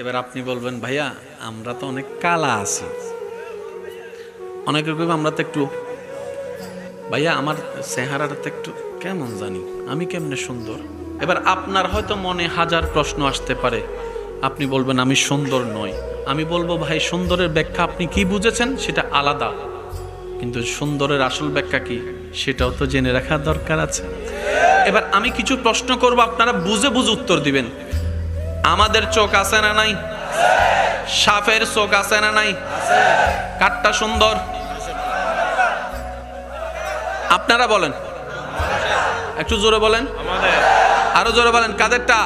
এবার আপনি বলবেন ভাইয়া আমরা তো অনেক কালা আছি, অনেকে কইবে আমরা তো একটু, ভাইয়া আমার চেহারাটা তো একটু কেমন জানি, আমি কেমনে সুন্দর। এবার আপনার হয়তো মনে হাজার প্রশ্ন আসতে পারে, আপনি বলবেন আমি সুন্দর নই। আমি বলবো ভাই সুন্দরের ব্যাখ্যা আপনি কি বুঝেছেন সেটা আলাদা, কিন্তু সুন্দরের আসল ব্যাখ্যা কি সেটাও তো জেনে রাখা দরকার আছে। এবার আমি কিছু প্রশ্ন করব, আপনারা বুঝে বুঝে উত্তর দিবেন। আমাদের চোখ আছে না নাই? সাপের চোখ আছে না নাই? কাঠটা সুন্দর? আপনারা বলেন, একটু জোরে বলেন, আরো জোরে বলেন। কাদেরটা?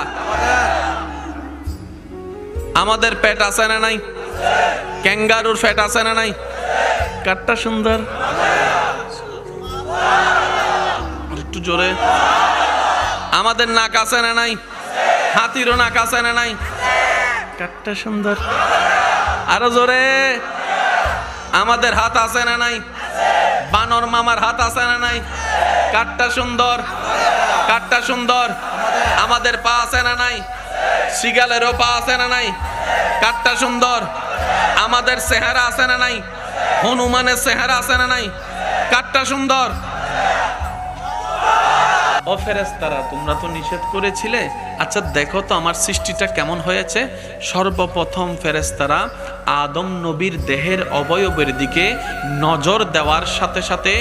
আমাদের পেট আছে না নাই? ক্যাঙ্গারুর পেট আছে না নাই? কাঠটা সুন্দর? একটু জোরে। আমাদের নাক আছে না নাই? হাতিরও নাক আছে না নাই? কাঠটা সুন্দর? আরো জোরে। আমাদের হাত আছে না নাই? বানর মামার হাত আছে না নাই? কাঠটা সুন্দর? কাঠটা সুন্দর? আমাদের পা আছে না নাই? শিগালেরও পা আছে না নাই? কাঠটা সুন্দর? আমাদের চেহারা আছে না নাই? হনুমানের চেহারা আছে না নাই? কাঠটা সুন্দর? ও ফেরেশতারা, তোমরা তো নিষেধ করেছিলে, আচ্ছা দেখো তো আমার সৃষ্টিটা কেমন হয়েছে। সর্বপ্রথম ফেরেশতারা আদম নবীর দেহের অবয়বের দিকে নজর দেওয়ার সাথে সাথে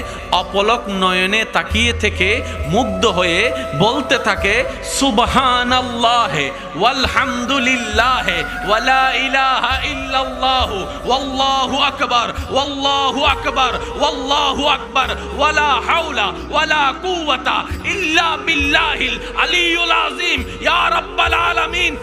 অপলক নয়নে তাকিয়ে থেকে মুগ্ধ হয়ে বলতে থাকে সুবহানাল্লাহ ওয়ালহামদুলিল্লাহ ওয়ালা ইলাহা ইল্লাল্লাহু ওয়াল্লাহু আকবার ওয়াল্লাহু আকবার ওয়াল্লাহু আকবার ওয়ালা হাওলা ওয়ালা কুওয়াতা ইল্লা বিল্লাহিল আলিয়্যুল আযীম ইয়া রাব্বাল আলামিন।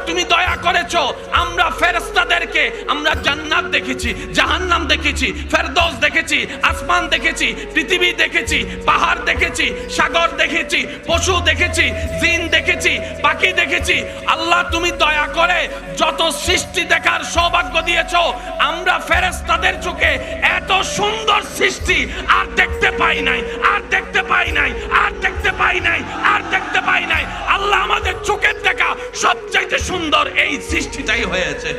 তুমি দয়া করেছো, আমরা ফেরেশতাদেরকে আমরা জান্নাত দেখেছি, জাহান্নাম দেখেছি, ফেরদৌস দেখেছি, আসমান দেখেছি, পৃথিবী দেখেছি, পাহাড় দেখেছি, সাগর দেখেছি, পশু দেখেছি, জিন দেখেছি, পাখি দেখেছি। আল্লাহ তুমি দয়া করে যত সৃষ্টি দেখার সৌভাগ্য দিয়েছো, আমরা ফেরেশতাদের চোখে এত সুন্দর সৃষ্টি আর দেখতে পাই নাই, আর দেখতে পাই নাই, আর দেখতে পাই নাই, আর দেখতে পাই নাই। আল্লাহ আমাদের চোখের দেখা সবচাইতে সুন্দর এই সৃষ্টিটাই হয়েছে।